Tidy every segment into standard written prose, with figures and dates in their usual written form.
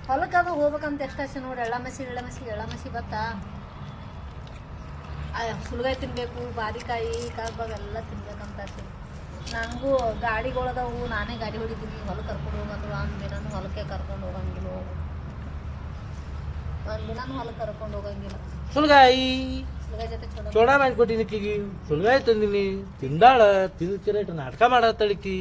ಹೊಲಕ್ಕೆ ಅದು ಹೋಗ್ಬೇಕಂತ ಎಷ್ಟಾಸೆ ನೋಡಿ. ಎಳ್ಳ ಮಸಿ ಬತ್ತ ಸುಲ್ಗಾಯಿ ತಿನ್ಬೇಕು, ಬಾದಿಕಾಯಿ ಕಾಳ್ಬಾಗ ಎಲ್ಲ ತಿನ್ಬೇಕಂತ ಆಸೆ. ನನಗೂ ಗಾಡಿಗಳದವು, ನಾನೇ ಗಾಡಿ ಹೊಡಿತೀನಿ. ಹೊಲಕ್ಕೆ ಕರ್ಕೊಂಡು ಹೋಗಂದ್ರು ಒಂದಿನೂ ಹೊಲಕ್ಕೆ ಕರ್ಕೊಂಡು ಹೋಗಂಗಿಲ್ಲ. ಒಂದಿನೂ ಹೊಲಕ್ಕೆ ಕರ್ಕೊಂಡು ಹೋಗಂಗಿಲ್ಲ. ಸುಲ್ಗಾಯಿ ಜೊತೆ ಚೋಡ ಮಾಡಿಕೊಟ್ಟಿನಿ ಈಕಿಗೆ. ಸುಲ್ಗಾಯಿ ತಂದಿನಿ, ತಿಂದಾಳ. ತಿಂದಿರ ನಾಟಕ ಮಾಡತ್ತಳಿಕಿ.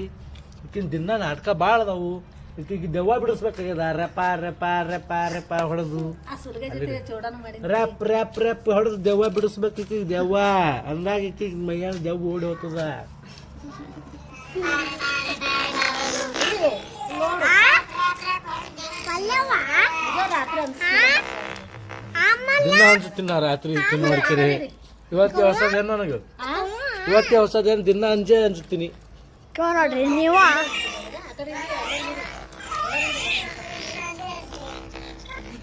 ಈಕಿನ ದಿನ ನಾಟಕ ಭಾಳ ಅದಾವು. ಈಕಿಗೆ ದೆವ್ವ ಬಿಡಿಸ್ಬೇಕಾಗ್ಯದ. ರೆಪ ರೆಪ ರೆಪ ರೆಪ ಹೊಡೆದು ರ್ಯಾಪ್ ರ್ಯಾಪ್ ರ್ಯಾಪ್ ಹೊಡೆದು ದೆವ್ವ ಬಿಡಿಸ್ಬೇಕು ಈಕಿಗೆ. ದೆವ್ವ ಅಂದಾಗ ಈಕಿಗೆ ಮೈಯಾನ ದೆವ್ವ ಓಡಿ ಹೋಗ್ತದ. ದಿನ ಅನ್ಸುತ್ತೀನಿ ರಾತ್ರಿ ತಿನ್ನೋರ್ಕೆರೆ. ಇವತ್ತೇ ಹೊಸದೇನು ನನಗೆ, ಇವತ್ತೇ ಹೊಸದೇನು ದಿನ ಅಂಜೆ ಅನ್ಸುತ್ತೀನಿ ನೋಡ್ರಿ ನೀವು.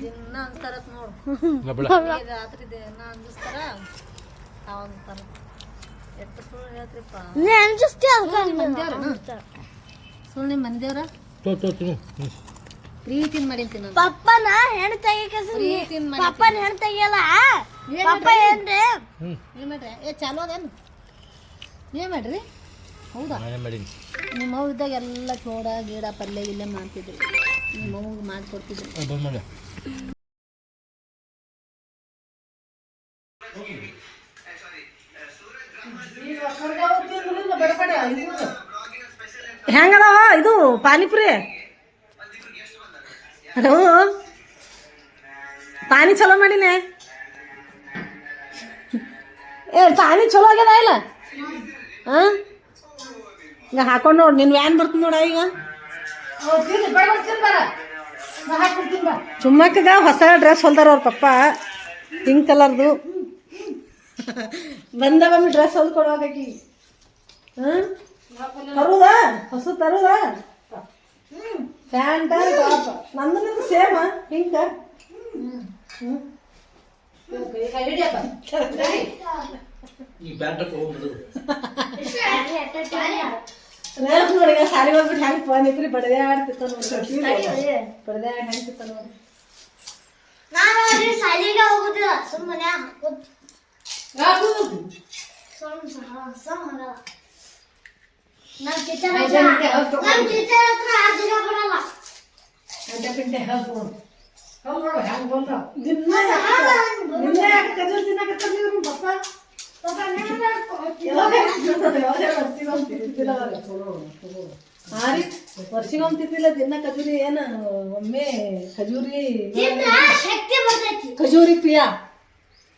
ದಿನ ಅನ್ಸ್ತಾರತ್ ನೋಡು. ರಾತ್ರಿ ದಿನ ಅಂಜಿಸ್ತಾರ. ಎಷ್ಟು ಸುಳ್ಳು ಹೇಳ್ತ್ರಿಪ್ಪ. ಸುಳ್ಳು ನಿಮ್ಮ ಮಂದಿಯವ್ರ ಪ್ರೀತಿನ ಮಾಡಿರ್ತೀನಿ. ಪಪ್ಪನ ಹೆಣ್ಣು ಪಪ್ಪನ ಹೆಣ್ಣು ತೆಗಿಯಲ್ಲ. ಪಪ್ಪ ಏನ್ರಿ ನೀವ್ ಮಾಡ್ರಿ? ಚಾಲೋ ಅದೇನು ನೀವ್ ಮಾಡ್ರಿ? ಹೌದಾ? ನಿಮ್ಮ ಅವ್ವ ಇದ್ದಾಗ ಎಲ್ಲ ಚೋಡ ಗೀಡ ಪಲ್ಯ ಗಿಲ್ಲೆ ಮಾಡ್ತಿದ್ರಿ. ನಿಮ್ಮ ಅವ್ಗೆ ಮಾಡಿಕೊಡ್ತಿದ್ರಿ. ಹೆಂಗದಾವ ಇದು ಪಾನಿಪುರಿ? ಪಾನಿ ಚಲೋ ಮಾಡಿನೇ. ಪಾನಿ ಚಲೋ ಆಗ್ಯದ ಇಲ್ಲ? ಹಾಂ ಈಗ ಹಾಕೊಂಡು ನೋಡಿ. ನಿನ್ನ ವ್ಯಾನ್ ಬರ್ತದೆ ನೋಡ. ಈಗ ಚುಮ್ಮಕ್ಕಗ ಹೊಸ ಡ್ರೆಸ್ ಹೊಲ್ದಾರ ಅವ್ರ ಪಪ್ಪ, ಪಿಂಕ್ ಕಲರ್ದು. ಬಂದವಮ್ಮಿ ಡ್ರೆಸ್ ಹೊಲ್ದು ಕೊಡುವಾಗಿ. ಹಾಂ ತರುದಾ? ಹೊಸ ತರುದಾ? ಪ್ಯಾಂಟ ಟಾಪ್ ನಂದು ಸೇಮ ಪಿಂಕ್. ನೋಡಿ ಸಾರಿ ಹೋಗ್ಬಿಟ್ಟು ಹೆಂಗೆ ಪಾನಿಪುರಿ ಬಡದೆ ಆಡ್ತಿತ್ತ ನೋಡಿ. ಬಡದೆ ಆಡ್ ಹೆಂಗ್ತಿತ್ತ ನೋಡಿ. ನಾನು ಶಾಲಿಗೆ ಹೋಗುದಿಲ್ಲ, ಸುಮ್ಮನೆ ನಮ್ಮ ಟೀಚರ್ ಹತ್ರ ಆದಿನ ಬರಲ್ಲ. ವರ್ಷಿಗೊಂತಿದ್ದಿಲ್ಲ ದಿನ ಖಜೂರಿ. ಏನ ಒಮ್ಮೆ ಖಜೂರಿ ಶಕ್ತಿ ಬರ್ತೈತಿ. ಖಜೂರಿ ಪ್ರಿಯಾ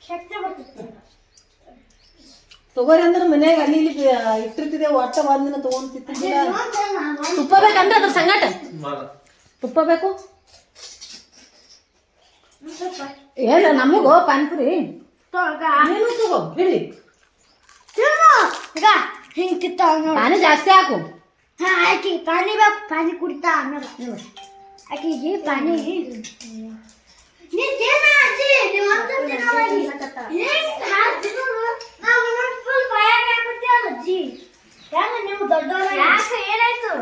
ಶಕ್ತಿ ಬರ್ತೈತಿ. ತಗೋರಿ ಅಂದ್ರೆ ಮನ್ಯಾಗ ಅಲ್ಲಿ ಇಲ್ಲಿ ಇಟ್ಟಿರ್ತಿದೆ. ಒಟ್ಟ ಒಂದಿನ ತಗೊಂತಿದ್ದಿಲ್ಲ. ತುಪ್ಪ ಬೇಕಂದ್ರೆ ಅದ್ರ ಸಂಗಟ ತುಪ್ಪ ಬೇಕು. ಏನ ನಮಗೋ ಪಾನಿಪುರಿ ನೀನು ತಗೋ ಹೇಳಿ. ಹಿಂಗ್ ತಿತ್ತ ಪಾನಿ ಜಾಸ್ತಿ ಹಾಕು. ಆಕಿ ಪಾನಿ ಬೇಕು, ಪಾನಿ ಕುಡಿತಾ ಆಮೇಲೆ ಆಕಿಗೆ ಪಾನಿ. ನೀವು ದೊಡ್ಡವ್ರ ಏನಾಯ್ತು?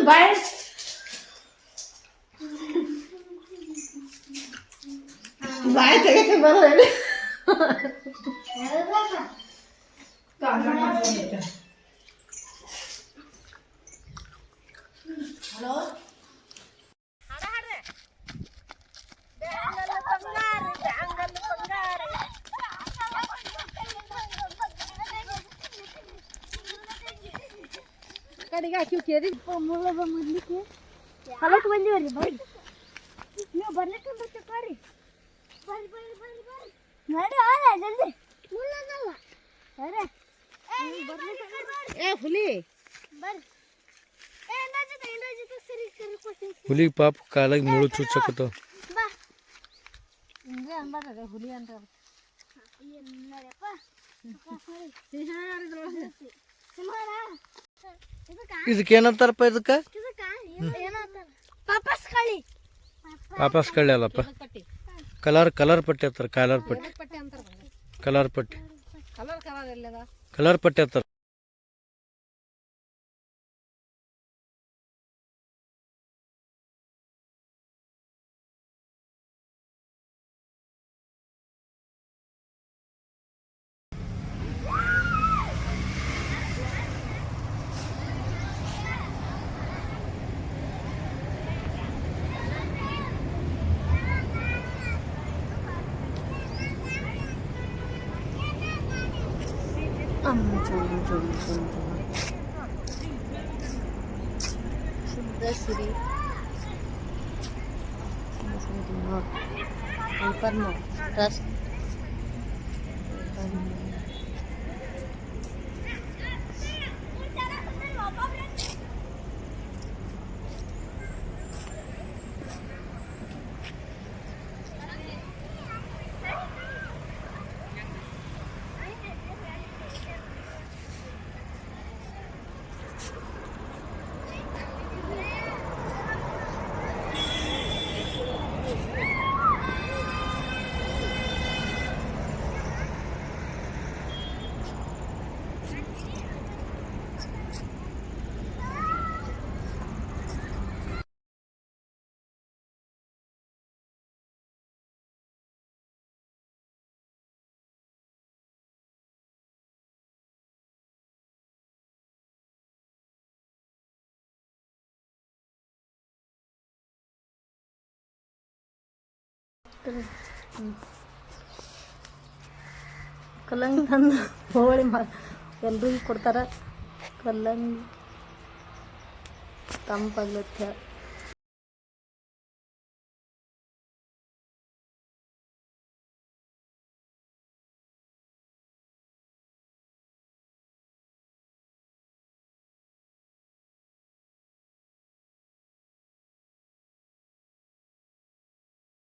ಬಾಯ್ ಬಾಯ್ ತೆಗಕ್ಕೆ ಬರೋ ಹೇಳಿ. ಹಲೋ ಕಡೆಗೆ ಹಾಕಿ ಕೇರಿ ಮೊದಲಿಕ್ಕೆ ಹೊಲಕ್ಕೆ ಬಂದಿವ್ರಿ. ಬರ್ರಿ ನೀವು ಬರ್ಲಿಕ್ಕೆ ಬರ್ತೀವಿ. ಬರ್ರಿ ಬರ್ರಿ ಬರ್ರಿ ಬರ್ರಿ ಬರ್ರಿ ನೋಡಿ. ಅಲ್ಲ ಜಲ್ದಿ ಮುಳ್ಳದಲ್ಲ. ಅರೆ ಏ ಹುಲಿ ಬರ್ರಿ. ಹುಲಿ ಪಾಪ ಕಾಲಾಗ ಮುಳು ಚುಚ್ಚಕತ್ತಾವ. ಬಾ ಹಿಂಗೆ ಅನ್ಬಾರ್ದ ಹುಲಿ ಅಂತ. ಇದಕ್ಕೆ ಏನಂತಾರಪ್ಪ? ಇದಕ್ಕೆ ಪಾಪಸ್ ಕಳಿ ವಾಪಸ್ ಕಳ್ಳಿ ಅಲ್ಲಪ್ಪ. ಪಟ್ಟಿ ಕಲರ್ ಪಟ್ಟಿ ಹತ್ತಾರ. ಕಲರ್ ಪಟ್ಟಿ ಪಟ್ಟಿ ಅಂತಾರ ಕಲರ್ ಪಟ್ಟಿ ಕಲರ್ ಎಲ್ಲದ ಕಲರ್ ಪಟ್ಟಿ ಹತ್ತಾರ. ಶುದ್ಧ ಸಿರಿ ರಸ್ ಕಲ್ಲಂಗಡಿ ತಂದು ಹೋಳಿ ಎಲ್ರಿಗೂ ಕೊಡ್ತಾರೆ. ಕಲ್ಲಂಗಡಿ ತಂಪಾಗ್ಲತ್ತ